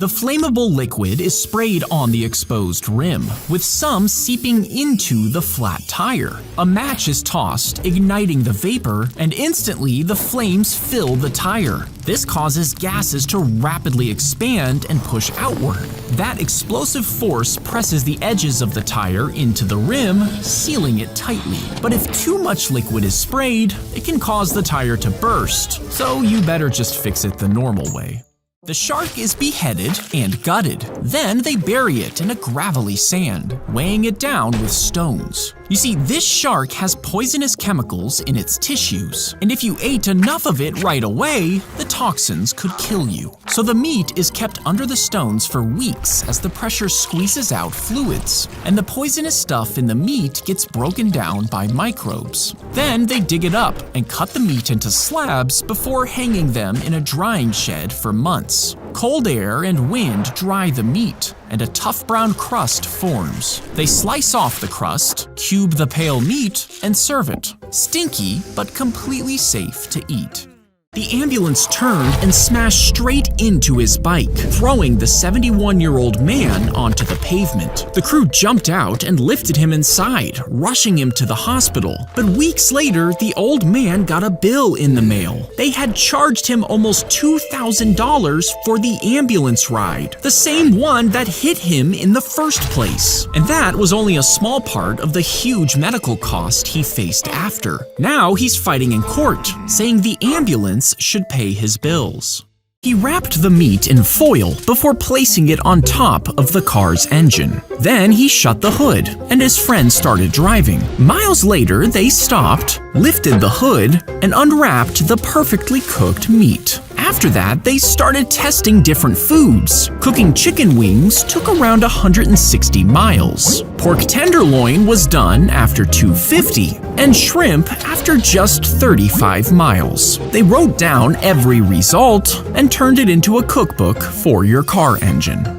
The flammable liquid is sprayed on the exposed rim, with some seeping into the flat tire. A match is tossed, igniting the vapor, and instantly the flames fill the tire. This causes gases to rapidly expand and push outward. That explosive force presses the edges of the tire into the rim, sealing it tightly. But if too much liquid is sprayed, it can cause the tire to burst, so you better just fix it the normal way. The shark is beheaded and gutted. Then they bury it in a gravelly sand, weighing it down with stones. You see, this shark has poisonous chemicals in its tissues, and if you ate enough of it right away, the toxins could kill you. So the meat is kept under the stones for weeks as the pressure squeezes out fluids, and the poisonous stuff in the meat gets broken down by microbes. Then they dig it up and cut the meat into slabs before hanging them in a drying shed for months. Cold air and wind dry the meat, and a tough brown crust forms. They slice off the crust, cube the pale meat, and serve it. Stinky, but completely safe to eat. The ambulance turned and smashed straight into his bike, throwing the 71-year-old man onto the pavement. The crew jumped out and lifted him inside, rushing him to the hospital. But weeks later, the old man got a bill in the mail. They had charged him almost $2,000 for the ambulance ride, the same one that hit him in the first place. And that was only a small part of the huge medical cost he faced after. Now he's fighting in court, saying the ambulance should pay his bills. He wrapped the meat in foil before placing it on top of the car's engine. Then he shut the hood, and his friend started driving. Miles later, they stopped, lifted the hood, and unwrapped the perfectly cooked meat. After that, they started testing different foods. Cooking chicken wings took around 160 miles. Pork tenderloin was done after 250, and shrimp after just 35 miles. They wrote down every result and turned it into a cookbook for your car engine.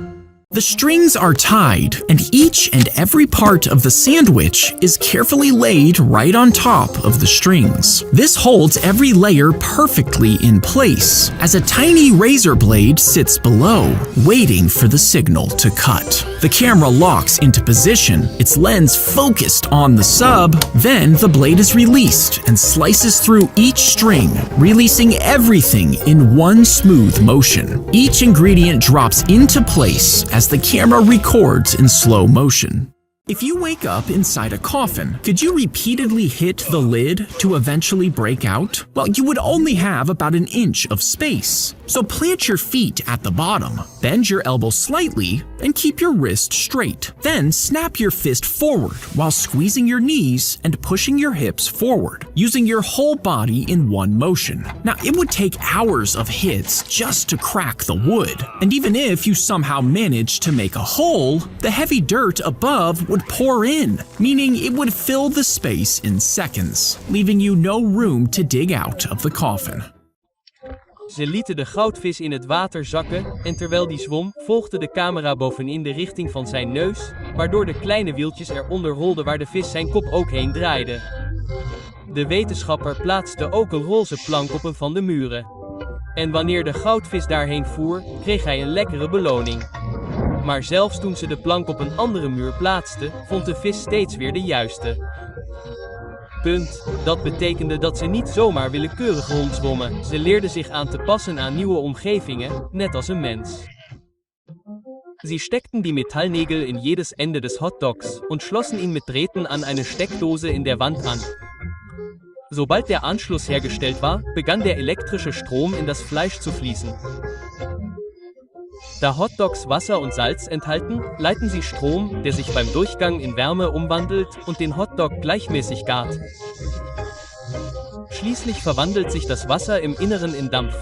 The strings are tied, and each and every part of the sandwich is carefully laid right on top of the strings. This holds every layer perfectly in place, as a tiny razor blade sits below, waiting for the signal to cut. The camera locks into position, its lens focused on the sub. Then the blade is released and slices through each string, releasing everything in one smooth motion. Each ingredient drops into place as the camera records in slow motion. If you wake up inside a coffin, could you repeatedly hit the lid to eventually break out? Well, you would only have about an inch of space. So plant your feet at the bottom, bend your elbow slightly, and keep your wrist straight. Then snap your fist forward while squeezing your knees and pushing your hips forward, using your whole body in one motion. Now, it would take hours of hits just to crack the wood. And even if you somehow managed to make a hole, the heavy dirt above would pour in, meaning it would fill the space in seconds, leaving you no room to dig out of the coffin. Ze lieten de goudvis in het water zakken en terwijl die zwom, volgde de camera bovenin de richting van zijn neus, waardoor de kleine wieltjes eronder rolden waar de vis zijn kop ook heen draaide. De wetenschapper plaatste ook een roze plank op een van de muren. En wanneer de goudvis daarheen voer, kreeg hij een lekkere beloning. Maar zelfs toen ze de plank op een andere muur plaatste, vond de vis steeds weer de juiste. Punt. Dat betekende dat ze niet zomaar willekeurig rondzwommen. Ze leerden zich aan te passen aan nieuwe omgevingen, net als een mens. Sie steckten die Metallnägel in jedes Ende des Hotdogs und schlossen ihn mit Drähten an eine Steckdose in der Wand an. Sobald der Anschluss hergestellt war, begann der elektrische Strom in das Fleisch zu fließen. Da Hotdogs Wasser und Salz enthalten, leiten sie Strom, der sich beim Durchgang in Wärme umwandelt und den Hotdog gleichmäßig gart. Schließlich verwandelt sich das Wasser im Inneren in Dampf.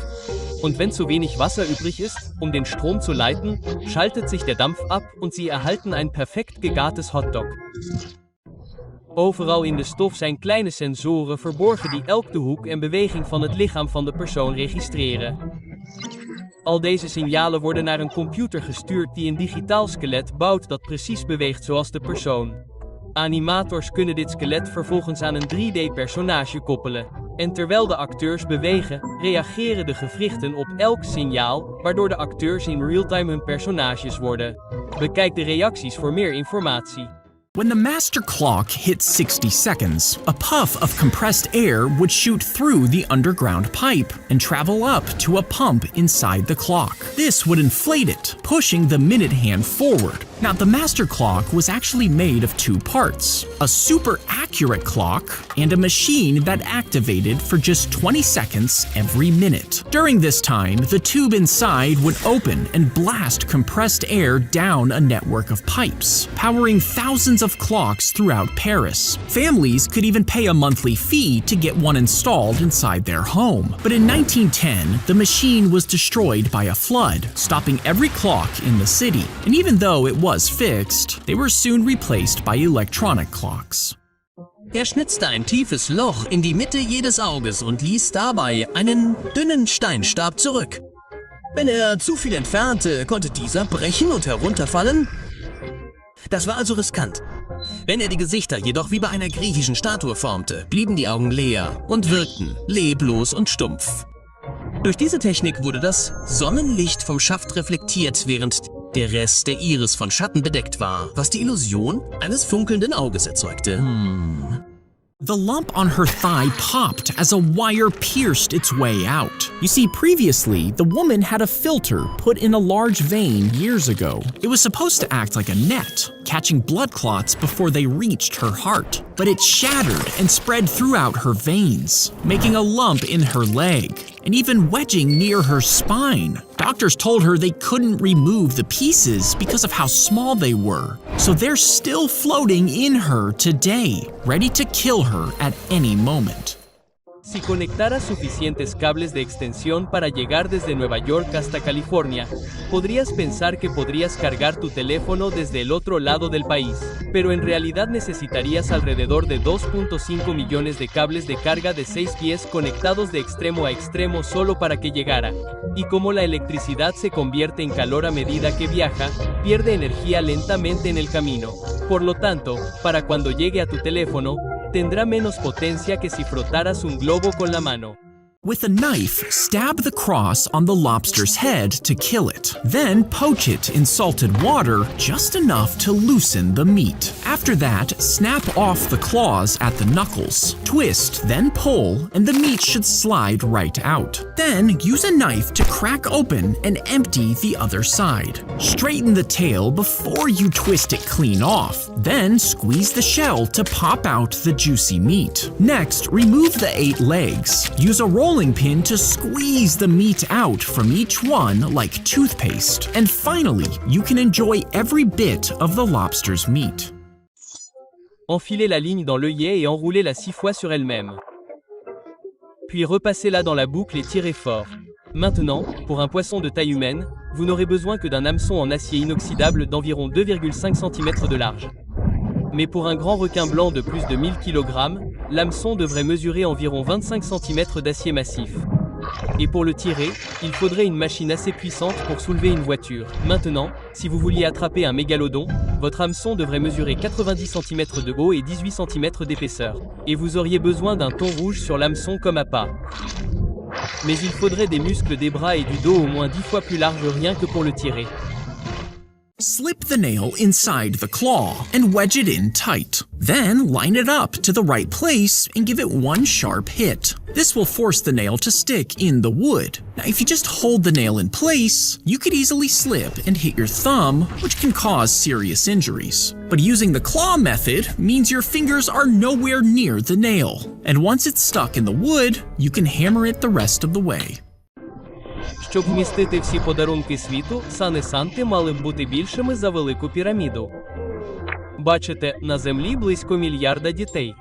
Und wenn zu wenig Wasser übrig ist, um den Strom zu leiten, schaltet sich der Dampf ab und sie erhalten ein perfekt gegartes Hotdog. Overal in de stof zijn kleine sensoren verborgen die elk de hoek en beweging van het lichaam van de persoon registreren. Al deze signalen worden naar een computer gestuurd die een digitaal skelet bouwt dat precies beweegt zoals de persoon. Animators kunnen dit skelet vervolgens aan een 3D-personage koppelen. En terwijl de acteurs bewegen, reageren de gewrichten op elk signaal, waardoor de acteurs in real-time hun personages worden. Bekijk de reacties voor meer informatie. When the master clock hit 60 seconds, a puff of compressed air would shoot through the underground pipe and travel up to a pump inside the clock. This would inflate it, pushing the minute hand forward. Now, the master clock was actually made of two parts: a super accurate clock and a machine that activated for just 20 seconds every minute. During this time, the tube inside would open and blast compressed air down a network of pipes, powering thousands of clocks throughout Paris. Families could even pay a monthly fee to get one installed inside their home. But in 1910, the machine was destroyed by a flood, stopping every clock in the city. And even though it was fixed, they were soon replaced by electronic clocks. Schnitzte ein tiefes Loch in die Mitte jedes Auges und ließ dabei einen dünnen Steinstab zurück. Wenn zu viel entfernte, konnte dieser brechen und herunterfallen. Das war also riskant. Wenn die Gesichter jedoch wie bei einer griechischen Statue formte, blieben die Augen leer und wirkten leblos und stumpf. Durch diese Technik wurde das Sonnenlicht vom Schaft reflektiert, während der Rest der Iris von Schatten bedeckt war, was die Illusion eines funkelnden Auges erzeugte. The lump on her thigh popped as a wire pierced its way out. You see, previously, the woman had a filter put in a large vein years ago. It was supposed to act like a net, catching blood clots before they reached her heart. But it shattered and spread throughout her veins, making a lump in her leg, and even wedging near her spine. Doctors told her they couldn't remove the pieces because of how small they were, so they're still floating in her today, ready to kill her at any moment. Si conectaras suficientes cables de extensión para llegar desde Nueva York hasta California, podrías pensar que podrías cargar tu teléfono desde el otro lado del país, pero en realidad necesitarías alrededor de 2.5 millones de cables de carga de 6 pies conectados de extremo a extremo solo para que llegara. Y como la electricidad se convierte en calor a medida que viaja, pierde energía lentamente en el camino. Por lo tanto, para cuando llegue a tu teléfono, tendrá menos potencia que si frotaras un globo con la mano. With a knife, stab the cross on the lobster's head to kill it. Then poach it in salted water just enough to loosen the meat. After that, snap off the claws at the knuckles. Twist, then pull, and the meat should slide right out. Then use a knife to crack open and empty the other side. Straighten the tail before you twist it clean off. Then squeeze the shell to pop out the juicy meat. Next, remove the 8 legs. Use a rolling pin to squeeze the meat out from each one like toothpaste. And finally, you can enjoy every bit of the lobster's meat. Enfilez la ligne dans l'œillet et enroulez-la 6 fois sur elle-même. Puis repassez-la dans la boucle et tirez fort. Maintenant, pour un poisson de taille humaine, vous n'aurez besoin que d'un hameçon en acier inoxydable d'environ 2,5 cm de large. Mais pour un grand requin blanc de plus de 1000 kg, l'hameçon devrait mesurer environ 25 cm d'acier massif. Et pour le tirer, il faudrait une machine assez puissante pour soulever une voiture. Maintenant, si vous vouliez attraper un mégalodon, votre hameçon devrait mesurer 90 cm de haut et 18 cm d'épaisseur. Et vous auriez besoin d'un thon rouge sur l'hameçon comme appât. Mais il faudrait des muscles des bras et du dos au moins 10 fois plus larges rien que pour le tirer. Slip the nail inside the claw and wedge it in tight. Then line it up to the right place and give it one sharp hit. This will force the nail to stick in the wood. Now, if you just hold the nail in place, you could easily slip and hit your thumb, which can cause serious injuries. But using the claw method means your fingers are nowhere near the nail. And once it's stuck in the wood, you can hammer it the rest of the way. Щоб вмістити всі подарунки світу, сани Санти мали б бути більшими за Велику піраміду. Бачите, на Землі близько мільярда дітей.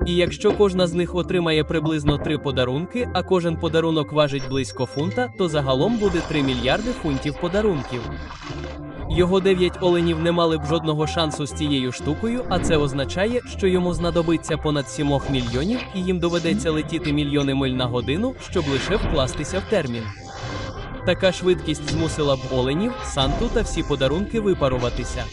І якщо кожна з них отримає приблизно 3 подарунки, а кожен подарунок важить близько фунта, то загалом буде 3 мільярди фунтів подарунків. Його 9 оленів не мали б жодного шансу з цією штукою, а це означає, що йому знадобиться понад 7 мільйонів, і їм доведеться летіти мільйони миль на годину, щоб лише вкластися в термін. Така швидкість змусила б оленів, Санту та всі подарунки випаруватися.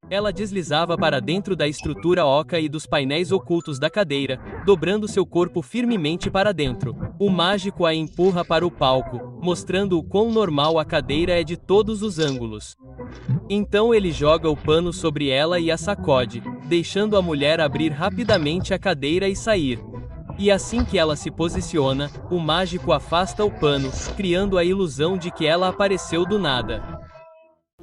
Ela deslizava para dentro da estrutura oca e dos painéis ocultos da cadeira, dobrando seu corpo firmemente para dentro. O mágico a empurra para o palco, mostrando o quão normal a cadeira é de todos os ângulos. Então ele joga o pano sobre ela e a sacode, deixando a mulher abrir rapidamente a cadeira e sair. E assim que ela se posiciona, o mágico afasta o pano, criando a ilusão de que ela apareceu do nada.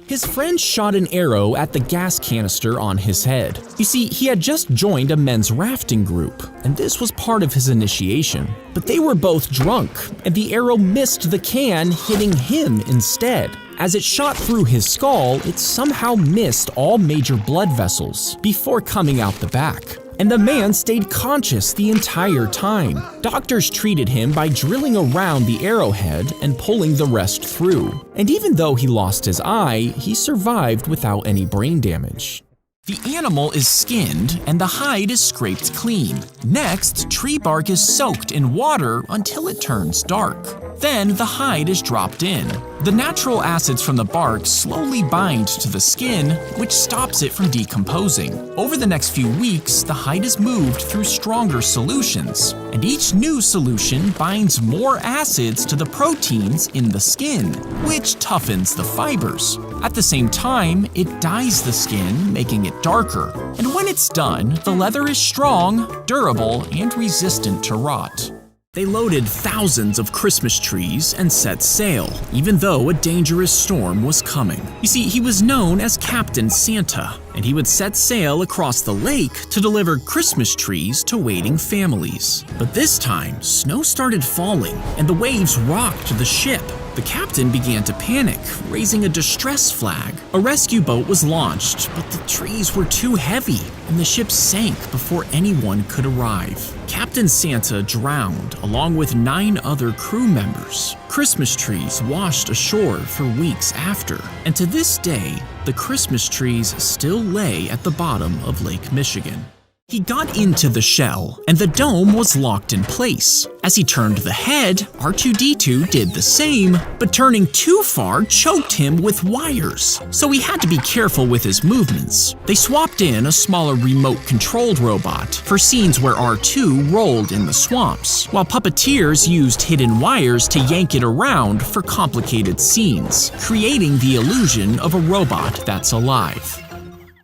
His friend shot an arrow at the gas canister on his head. You see, he had just joined a men's rafting group, and this was part of his initiation. But they were both drunk, and the arrow missed the can, hitting him instead. As it shot through his skull, it somehow missed all major blood vessels before coming out the back. And the man stayed conscious the entire time. Doctors treated him by drilling around the arrowhead and pulling the rest through. And even though he lost his eye, he survived without any brain damage. The animal is skinned and the hide is scraped clean. Next, tree bark is soaked in water until it turns dark. Then the hide is dropped in. The natural acids from the bark slowly bind to the skin, which stops it from decomposing. Over the next few weeks, the hide is moved through stronger solutions, and each new solution binds more acids to the proteins in the skin, which toughens the fibers. At the same time, it dyes the skin, making it darker. And when it's done, the leather is strong, durable, and resistant to rot. They loaded thousands of Christmas trees and set sail, even though a dangerous storm was coming. You see, he was known as Captain Santa, and he would set sail across the lake to deliver Christmas trees to waiting families. But this time, snow started falling, and the waves rocked the ship. The captain began to panic, raising a distress flag. A rescue boat was launched, but the trees were too heavy, and the ship sank before anyone could arrive. Captain Santa drowned, along with 9 other crew members. Christmas trees washed ashore for weeks after, and to this day, the Christmas trees still lay at the bottom of Lake Michigan. He got into the shell, and the dome was locked in place. As he turned the head, R2-D2 did the same, but turning too far choked him with wires, so he had to be careful with his movements. They swapped in a smaller remote-controlled robot for scenes where R2 rolled in the swamps, while puppeteers used hidden wires to yank it around for complicated scenes, creating the illusion of a robot that's alive.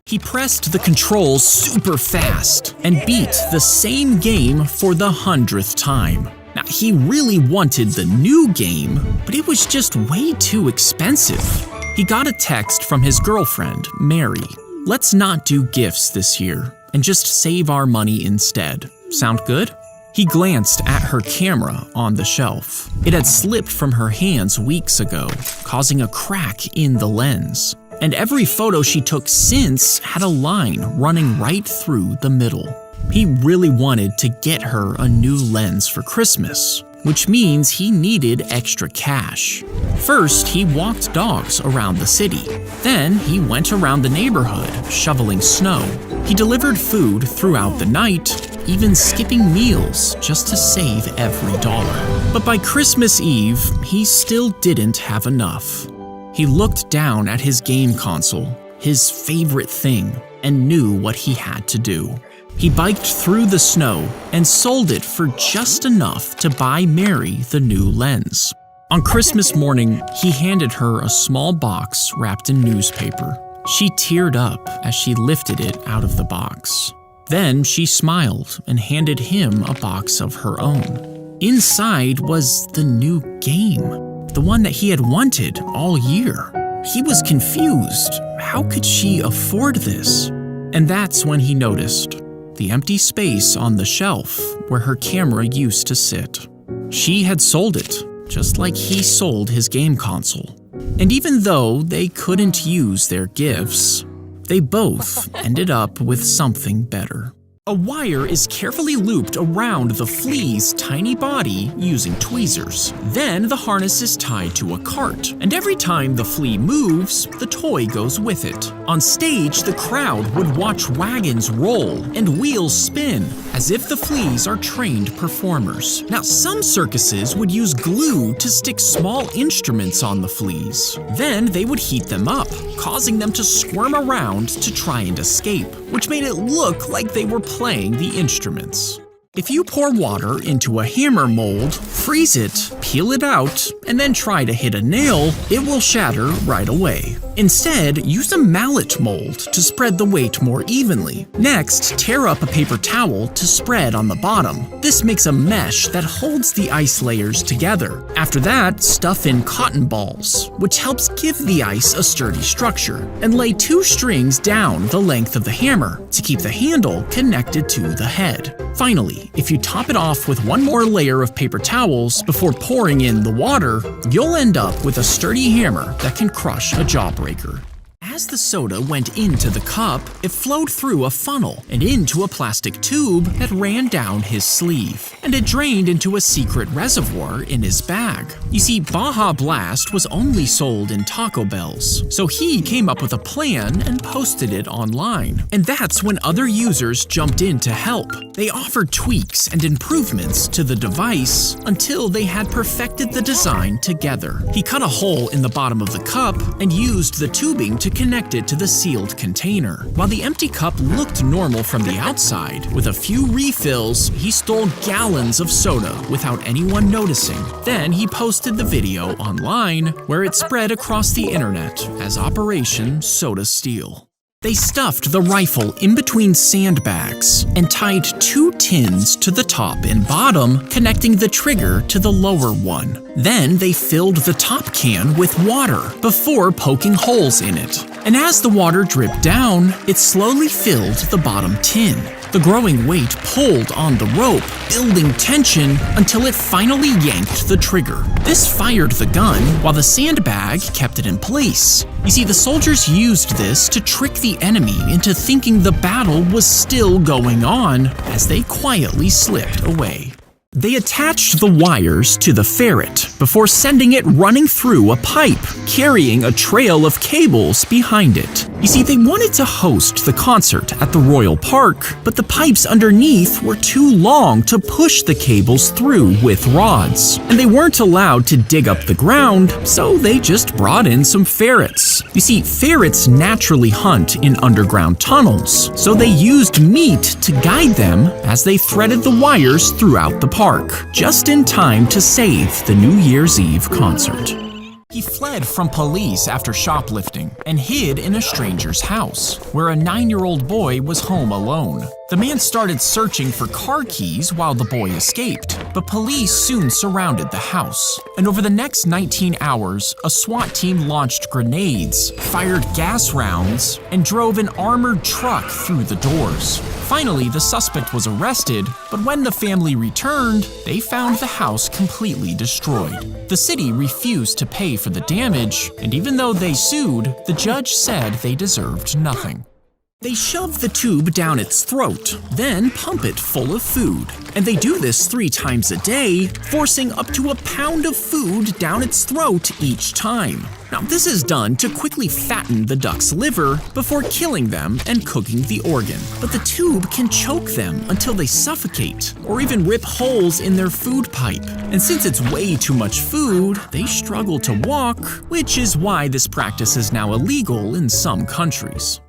He pressed the controls super fast and beat the same game for the 100th time. Now, he really wanted the new game, but it was just way too expensive. He got a text from his girlfriend, Mary. "Let's not do gifts this year and just save our money instead. Sound good?" He glanced at her camera on the shelf. It had slipped from her hands weeks ago, causing a crack in the lens. And every photo she took since had a line running right through the middle. He really wanted to get her a new lens for Christmas, which means he needed extra cash. First, he walked dogs around the city. Then, he went around the neighborhood, shoveling snow. He delivered food throughout the night, even skipping meals just to save every dollar. But by Christmas Eve, he still didn't have enough. He looked down at his game console, his favorite thing, and knew what he had to do. He biked through the snow and sold it for just enough to buy Mary the new lens. On Christmas morning, he handed her a small box wrapped in newspaper. She teared up as she lifted it out of the box. Then she smiled and handed him a box of her own. Inside was the new game. The one that he had wanted all year. He was confused. How could she afford this? And that's when he noticed the empty space on the shelf where her camera used to sit. She had sold it, just like he sold his game console. And even though they couldn't use their gifts, they both ended up with something better. A wire is carefully looped around the flea's tiny body using tweezers. Then the harness is tied to a cart, and every time the flea moves, the toy goes with it. On stage, the crowd would watch wagons roll and wheels spin as if the fleas are trained performers. Now, some circuses would use glue to stick small instruments on the fleas. Then they would heat them up, causing them to squirm around to try and escape, which made it look like they were playing the instruments. If you pour water into a hammer mold, freeze it, peel it out, and then try to hit a nail, it will shatter right away. Instead, use a mallet mold to spread the weight more evenly. Next, tear up a paper towel to spread on the bottom. This makes a mesh that holds the ice layers together. After that, stuff in cotton balls, which helps give the ice a sturdy structure, and lay 2 strings down the length of the hammer to keep the handle connected to the head. Finally, if you top it off with 1 more layer of paper towels before pouring in the water, you'll end up with a sturdy hammer that can crush a jawbreaker. As the soda went into the cup, it flowed through a funnel and into a plastic tube that ran down his sleeve, and it drained into a secret reservoir in his bag. You see, Baja Blast was only sold in Taco Bells, so he came up with a plan and posted it online. And that's when other users jumped in to help. They offered tweaks and improvements to the device until they had perfected the design together. He cut a hole in the bottom of the cup and used the tubing to connect it to the sealed container. While the empty cup looked normal from the outside, with a few refills, he stole gallons of soda without anyone noticing. Then he posted the video online, where it spread across the internet as Operation Soda Steal. They stuffed the rifle in between sandbags and tied 2 tins to the top and bottom, connecting the trigger to the lower one. Then they filled the top can with water before poking holes in it. And as the water dripped down, it slowly filled the bottom tin. The growing weight pulled on the rope, building tension until it finally yanked the trigger. This fired the gun while the sandbag kept it in place. You see, the soldiers used this to trick the enemy into thinking the battle was still going on as they quietly slipped away. They attached the wires to the ferret before sending it running through a pipe, carrying a trail of cables behind it. You see, they wanted to host the concert at the Royal Park, but the pipes underneath were too long to push the cables through with rods, and they weren't allowed to dig up the ground, so they just brought in some ferrets. You see, ferrets naturally hunt in underground tunnels, so they used meat to guide them as they threaded the wires throughout the park, just in time to save the New Year's Eve concert. He fled from police after shoplifting and hid in a stranger's house, where a 9-year-old boy was home alone. The man started searching for car keys while the boy escaped, but police soon surrounded the house. And over the next 19 hours, a SWAT team launched grenades, fired gas rounds, and drove an armored truck through the doors. Finally, the suspect was arrested, but when the family returned, they found the house completely destroyed. The city refused to pay for the damage, and even though they sued, the judge said they deserved nothing. They shove the tube down its throat, then pump it full of food. And they do this 3 times a day, forcing up to a pound of food down its throat each time. Now, this is done to quickly fatten the duck's liver before killing them and cooking the organ. But the tube can choke them until they suffocate, or even rip holes in their food pipe. And since it's way too much food, they struggle to walk, which is why this practice is now illegal in some countries.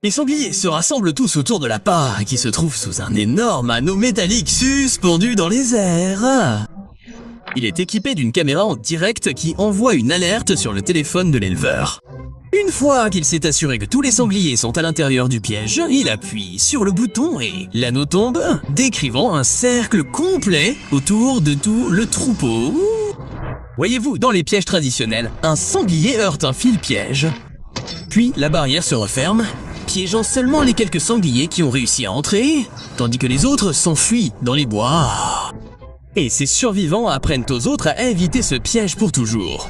Les sangliers se rassemblent tous autour de la part qui se trouve sous un énorme anneau métallique suspendu dans les airs. Il est équipé d'une caméra en direct qui envoie une alerte sur le téléphone de l'éleveur. Une fois qu'il s'est assuré que tous les sangliers sont à l'intérieur du piège, il appuie sur le bouton et l'anneau tombe, décrivant un cercle complet autour de tout le troupeau. Voyez-vous, dans les pièges traditionnels, un sanglier heurte un fil piège. Puis la barrière se referme, piégeant seulement les quelques sangliers qui ont réussi à entrer, tandis que les autres s'enfuient dans les bois. Et ces survivants apprennent aux autres à éviter ce piège pour toujours.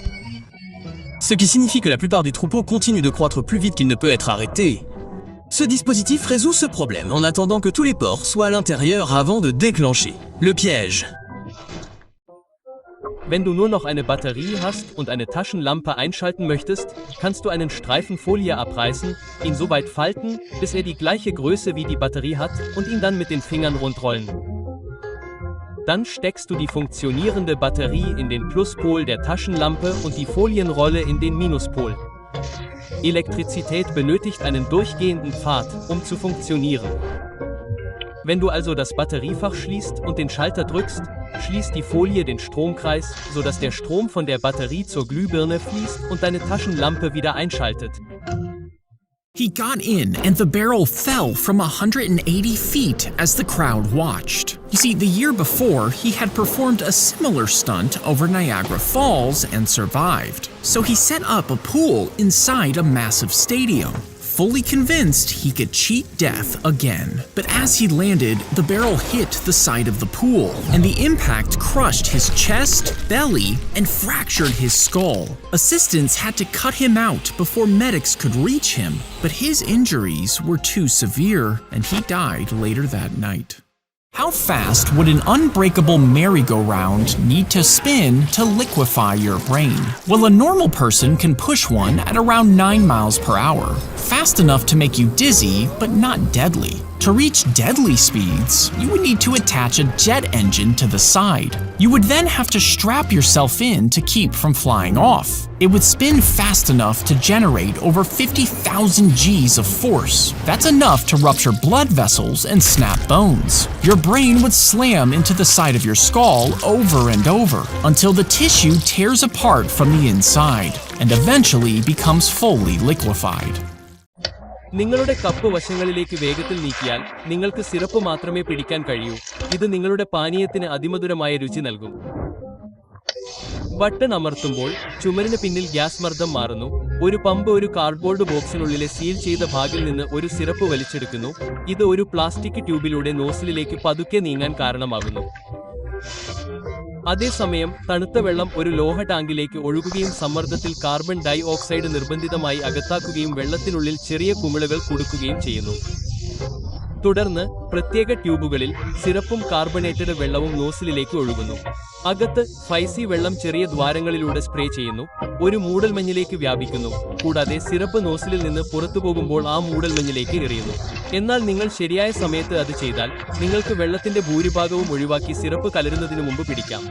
Ce qui signifie que la plupart du troupeau continue de croître plus vite qu'il ne peut être arrêté. Ce dispositif résout ce problème en attendant que tous les porcs soient à l'intérieur avant de déclencher le piège. Wenn du nur noch eine Batterie hast und eine Taschenlampe einschalten möchtest, kannst du einen Streifen Folie abreißen, ihn so weit falten, bis er die gleiche Größe wie die Batterie hat und ihn dann mit den Fingern rundrollen. Dann steckst du die funktionierende Batterie in den Pluspol der Taschenlampe und die Folienrolle in den Minuspol. Elektrizität benötigt einen durchgehenden Pfad, um zu funktionieren. Wenn du also das Batteriefach schließt und den Schalter drückst, schließt die Folie den Stromkreis, sodass der Strom von der Batterie zur Glühbirne fließt und deine Taschenlampe wieder einschaltet. He got in, and the barrel fell from 180 feet as the crowd watched. You see, the year before, he had performed a similar stunt over Niagara Falls and survived. So he set up a pool inside a massive stadium, fully convinced he could cheat death again. But as he landed, the barrel hit the side of the pool, and the impact crushed his chest, belly, and fractured his skull. Assistants had to cut him out before medics could reach him, but his injuries were too severe, and he died later that night. How fast would an unbreakable merry-go-round need to spin to liquefy your brain? Well, a normal person can push one at around 9 miles per hour, fast enough to make you dizzy, but not deadly. To reach deadly speeds, you would need to attach a jet engine to the side. You would then have to strap yourself in to keep from flying off. It would spin fast enough to generate over 50,000 Gs of force. That's enough to rupture blood vessels and snap bones. Your brain would slam into the side of your skull over and over until the tissue tears apart from the inside and eventually becomes fully liquefied. നിങ്ങളുടെ cup വശങ്ങളിലേക്ക് വേഗത്തിൽ നീക്കിയാൽ നിങ്ങൾക്ക് syrup മാത്രമേ പിടിക്കാൻ കഴിയൂ. ഇത് നിങ്ങളുടെ പാനീയത്തിന് അതിമധുരമായ രുചി നൽകും. ബട്ടൺ അമർത്തുമ്പോൾ ചുമരിന് പിന്നിൽ ഗ്യാസ് മർദ്ദം മാറുന്നു. ഒരു പമ്പ് ഒരു കാർഡ്ബോർഡ് ബോക്സിനുള്ളിലെ സീൽ ചെയ്ത ഭാഗിൽ നിന്ന് ഒരു സിറപ്പ് വലിച്ചെടുക്കുന്നു. ഇത് ഒരു പ്ലാസ്റ്റിക് ട്യൂബിലൂടെ നോസിലിലേക്ക് പതുക്കെ നീങ്ങാൻ കാരണമാകുന്നു. അതേസമയം തണുത്ത വെള്ളം ഒരു ലോഹ ടാങ്കിലേക്ക് ഒഴുകുകയും സമ്മർദ്ദത്തിൽ കാർബൺ ഡൈ ഓക്സൈഡ് നിർബന്ധിതമായി അകത്താക്കുകയും വെള്ളത്തിനുള്ളിൽ ചെറിയ കുമിളകൾ കൊടുക്കുകയും ചെയ്യുന്നു. തുടർന്ന് പ്രത്യേക ട്യൂബുകളിൽ സിറപ്പും കാർബണേറ്റഡ് വെള്ളവും നോസിലിലേക്ക് ഒഴുകുന്നു. അകത്ത് ഫൈസി വെള്ളം ചെറിയ ദ്വാരങ്ങളിലൂടെ സ്പ്രേ ചെയ്യുന്നു. ഒരു മൂടൽമഞ്ഞിലേക്ക് വ്യാപിക്കുന്നു. കൂടാതെ സിറപ്പ് നോസിലിൽ നിന്ന് പുറത്തുപോകുമ്പോൾ ആ മൂടൽമഞ്ഞിലേക്ക് എറിയുന്നു. എന്നാൽ നിങ്ങൾ ശരിയായ സമയത്ത് അത് ചെയ്താൽ നിങ്ങൾക്ക് വെള്ളത്തിന്റെ ഭൂരിഭാഗവും ഒഴിവാക്കി സിറപ്പ് കലരുന്നതിനു മുമ്പ് പിടിക്കാം.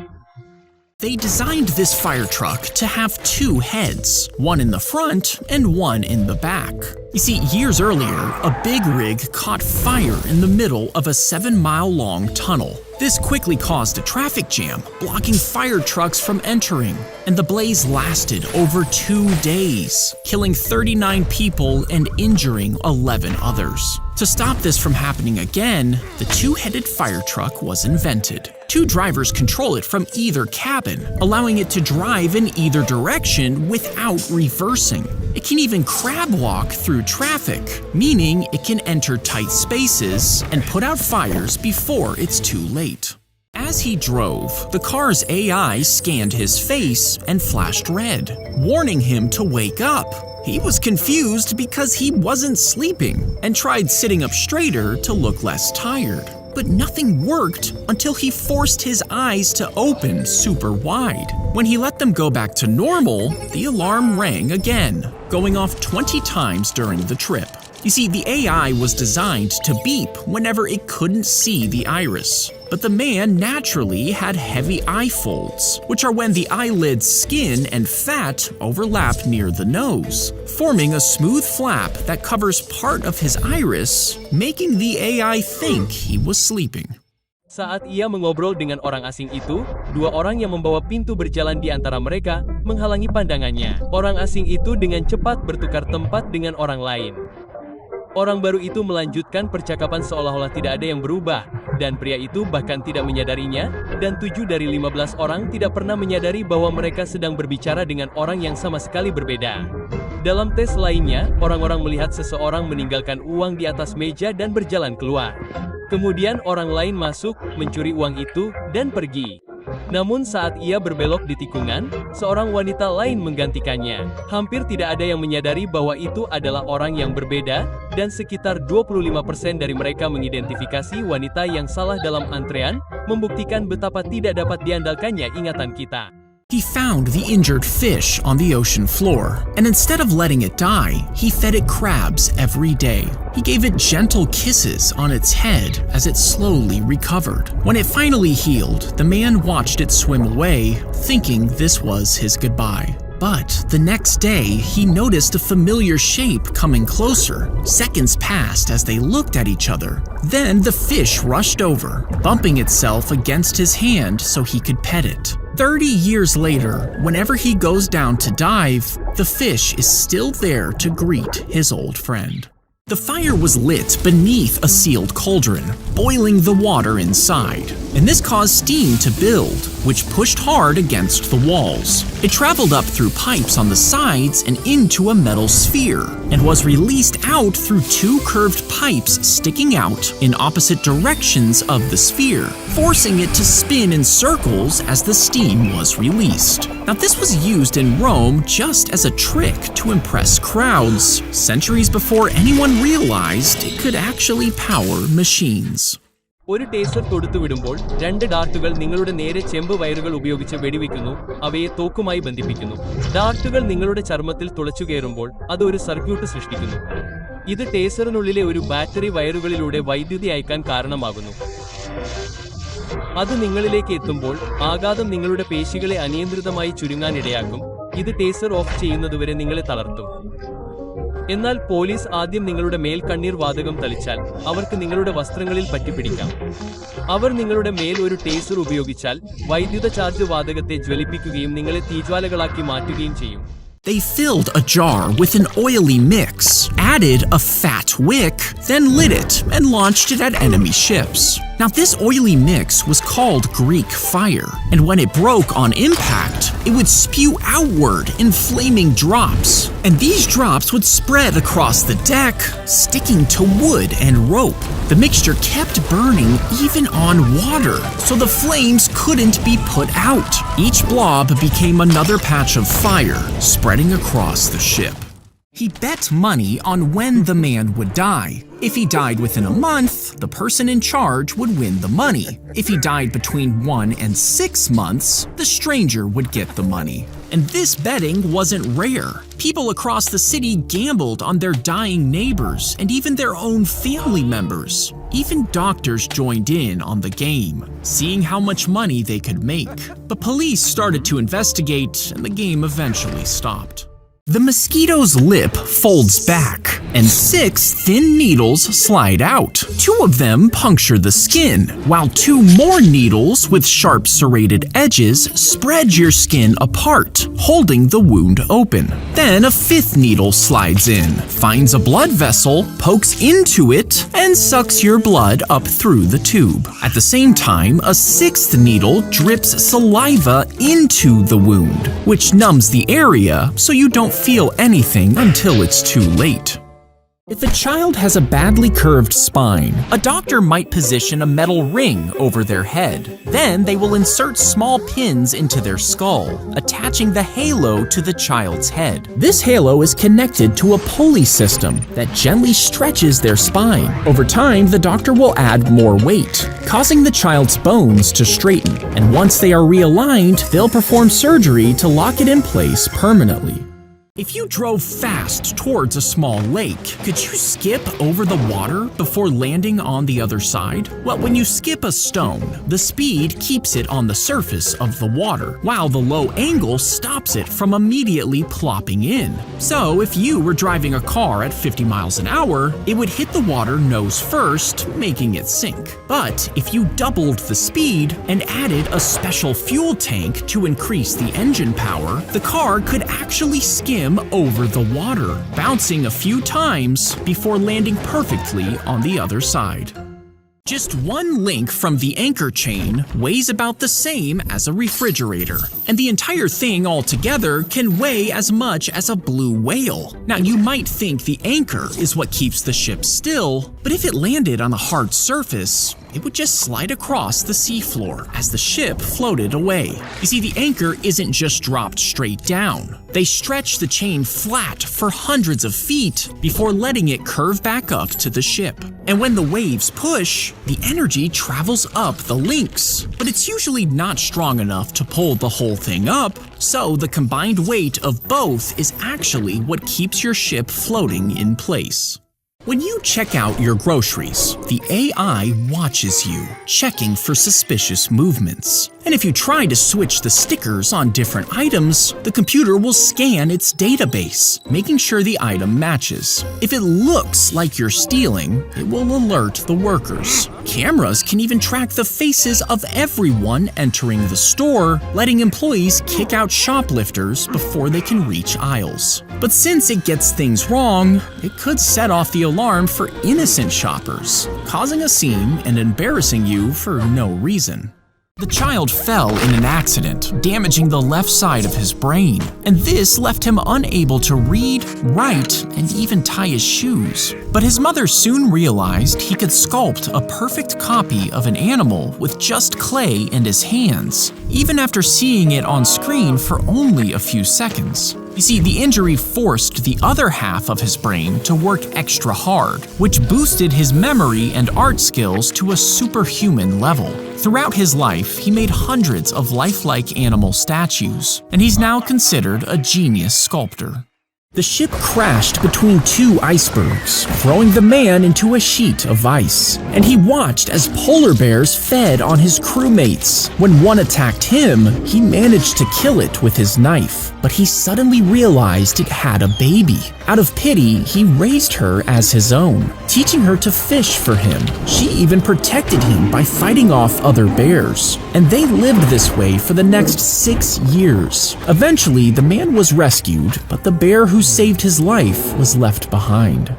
They designed this fire truck to have 2 heads, one in the front and one in the back. You see, years earlier, a big rig caught fire in the middle of a 7-mile-long tunnel. This quickly caused a traffic jam, blocking fire trucks from entering, and the blaze lasted over 2 days, killing 39 people and injuring 11 others. To stop this from happening again, the 2-headed fire truck was invented. 2 drivers control it from either cabin, allowing it to drive in either direction without reversing. It can even crab walk through traffic, meaning it can enter tight spaces and put out fires before it's too late. As he drove, the car's AI scanned his face and flashed red, warning him to wake up. He was confused because he wasn't sleeping and tried sitting up straighter to look less tired. But nothing worked until he forced his eyes to open super wide. When he let them go back to normal, the alarm rang again, going off 20 times during the trip. You see, the AI was designed to beep whenever it couldn't see the iris. But the man naturally had heavy eye folds, which are when the eyelid's skin and fat overlap near the nose, forming a smooth flap that covers part of his iris, making the AI think he was sleeping. Saat ia mengobrol dengan orang asing itu, 2 orang yang membawa pintu berjalan di antara mereka, menghalangi pandangannya. Orang asing itu dengan cepat bertukar tempat dengan orang lain. Orang baru itu melanjutkan percakapan seolah-olah tidak ada yang berubah, dan pria itu bahkan tidak menyadarinya, dan 7 dari 15 orang tidak pernah menyadari bahwa mereka sedang berbicara dengan orang yang sama sekali berbeda. Dalam tes lainnya, orang-orang melihat seseorang meninggalkan uang di atas meja dan berjalan keluar. Kemudian orang lain masuk, mencuri uang itu, dan pergi. Namun saat ia berbelok di tikungan, seorang wanita lain menggantikannya. Hampir tidak ada yang menyadari bahwa itu adalah orang yang berbeda, dan sekitar 25% dari mereka mengidentifikasi wanita yang salah dalam antrean, membuktikan betapa tidak dapat diandalkannya ingatan kita. He found the injured fish on the ocean floor, and instead of letting it die, he fed it crabs every day. He gave it gentle kisses on its head as it slowly recovered. When it finally healed, the man watched it swim away, thinking this was his goodbye. But the next day, he noticed a familiar shape coming closer. Seconds passed as they looked at each other. Then the fish rushed over, bumping itself against his hand so he could pet it. 30 years later, whenever he goes down to dive, the fish is still there to greet his old friend. The fire was lit beneath a sealed cauldron, boiling the water inside, and this caused steam to build, which pushed hard against the walls. It traveled up through pipes on the sides and into a metal sphere, and was released out through two curved pipes sticking out in opposite directions of the sphere, forcing it to spin in circles as the steam was released. Now, this was used in Rome just as a trick to impress crowds, centuries before anyone realized it could actually power machines. ഒരു taser തൊടുത്തുവിടുമ്പോൾ 2 ഡാർട്ടുകൾ നിങ്ങളുടെ നേരെ ചെമ്പ് വയറുകൾ ഉപയോഗിച്ച് വെടിവെക്കുന്നു, അവയെ തോക്കുമായി ബന്ധിപ്പിക്കുന്നു. ഡാർട്ടുകൾ നിങ്ങളുടെ ചർമ്മത്തിൽ തുളച്ചുകയറുമ്പോൾ അത് ഒരു സർക്യൂട്ട് സൃഷ്ടിക്കുന്നു. ഇത് ടേസറിനുള്ളിലെ ഒരു ബാറ്ററി വയറുകളിലൂടെ വൈദ്യുതി അയക്കാൻ കാരണമാകുന്നു. അത് നിങ്ങളിലേക്ക് എത്തുമ്പോൾ ആഘാതം നിങ്ങളുടെ പേശികളെ അനിയന്ത്രിതമായി ചുരുങ്ങാൻ ഇടയാക്കും. ഇത് ടേസർ ഓഫ് ചെയ്യുന്നതുവരെ നിങ്ങളെ തളർത്തും. എന്നാൽ പോലീസ് ആദ്യം നിങ്ങളുടെ മേൽ കണ്ണീർ വാതകം തളിച്ചാൽ അവർക്ക് നിങ്ങളുടെ വസ്ത്രങ്ങളിൽ പറ്റിപ്പിടിക്കാം. അവർ നിങ്ങളുടെ മേൽ ഒരു ടേസർ ഉപയോഗിച്ചാൽ വൈദ്യുത ചാർജ് വാതകത്തെ ജ്വലിപ്പിക്കുകയും നിങ്ങളെ തീജ്വാലകളാക്കി മാറ്റുകയും ചെയ്യും. They filled a jar with an oily mix, added a fat wick, then lit it and launched it at enemy ships. Now, this oily mix was called Greek fire, and when it broke on impact, it would spew outward in flaming drops. And these drops would spread across the deck, sticking to wood and rope. The mixture kept burning even on water, so the flames couldn't be put out. Each blob became another patch of fire, spreading across the ship. He bet money on when the man would die. If he died within a month, the person in charge would win the money. If he died between 1 and 6 months, the stranger would get the money. And this betting wasn't rare. People across the city gambled on their dying neighbors and even their own family members. Even doctors joined in on the game, seeing how much money they could make. But police started to investigate, and the game eventually stopped. The mosquito's lip folds back, and 6 thin needles slide out. 2 of them puncture the skin, while 2 more needles with sharp serrated edges spread your skin apart, holding the wound open. Then a 5th needle slides in, finds a blood vessel, pokes into it, and sucks your blood up through the tube. At the same time, a 6th needle drips saliva into the wound, which numbs the area so you don't feel anything until it's too late. If a child has a badly curved spine, a doctor might position a metal ring over their head. Then they will insert small pins into their skull, attaching the halo to the child's head. This halo is connected to a pulley system that gently stretches their spine. Over time, the doctor will add more weight, causing the child's bones to straighten. And once they are realigned, they'll perform surgery to lock it in place permanently. If you drove fast towards a small lake, could you skip over the water before landing on the other side? Well, when you skip a stone, the speed keeps it on the surface of the water, while the low angle stops it from immediately plopping in. So, if you were driving a car at 50 miles an hour, it would hit the water nose first, making it sink. But if you doubled the speed and added a special fuel tank to increase the engine power, the car could actually skim over the water, bouncing a few times before landing perfectly on the other side. Just one link from the anchor chain weighs about the same as a refrigerator, and the entire thing altogether can weigh as much as a blue whale. Now, you might think the anchor is what keeps the ship still, but if it landed on a hard surface, it would just slide across the seafloor as the ship floated away. You see, the anchor isn't just dropped straight down. They stretch the chain flat for hundreds of feet before letting it curve back up to the ship. And when the waves push, the energy travels up the links. But it's usually not strong enough to pull the whole thing up, so the combined weight of both is actually what keeps your ship floating in place. When you check out your groceries, the AI watches you, checking for suspicious movements. And if you try to switch the stickers on different items, the computer will scan its database, making sure the item matches. If it looks like you're stealing, it will alert the workers. Cameras can even track the faces of everyone entering the store, letting employees kick out shoplifters before they can reach aisles. But since it gets things wrong, it could set off the alarm for innocent shoppers, causing a scene and embarrassing you for no reason. The child fell in an accident, damaging the left side of his brain, and this left him unable to read, write, and even tie his shoes. But his mother soon realized he could sculpt a perfect copy of an animal with just clay and his hands, even after seeing it on screen for only a few seconds. You see, the injury forced the other half of his brain to work extra hard, which boosted his memory and art skills to a superhuman level. Throughout his life, he made hundreds of lifelike animal statues, and he's now considered a genius sculptor. The ship crashed between two icebergs, throwing the man into a sheet of ice. And he watched as polar bears fed on his crewmates. When one attacked him, he managed to kill it with his knife. But he suddenly realized it had a baby. Out of pity, he raised her as his own, teaching her to fish for him. She even protected him by fighting off other bears. And they lived this way for the next 6 years. Eventually, the man was rescued, but the bear who saved his life was left behind.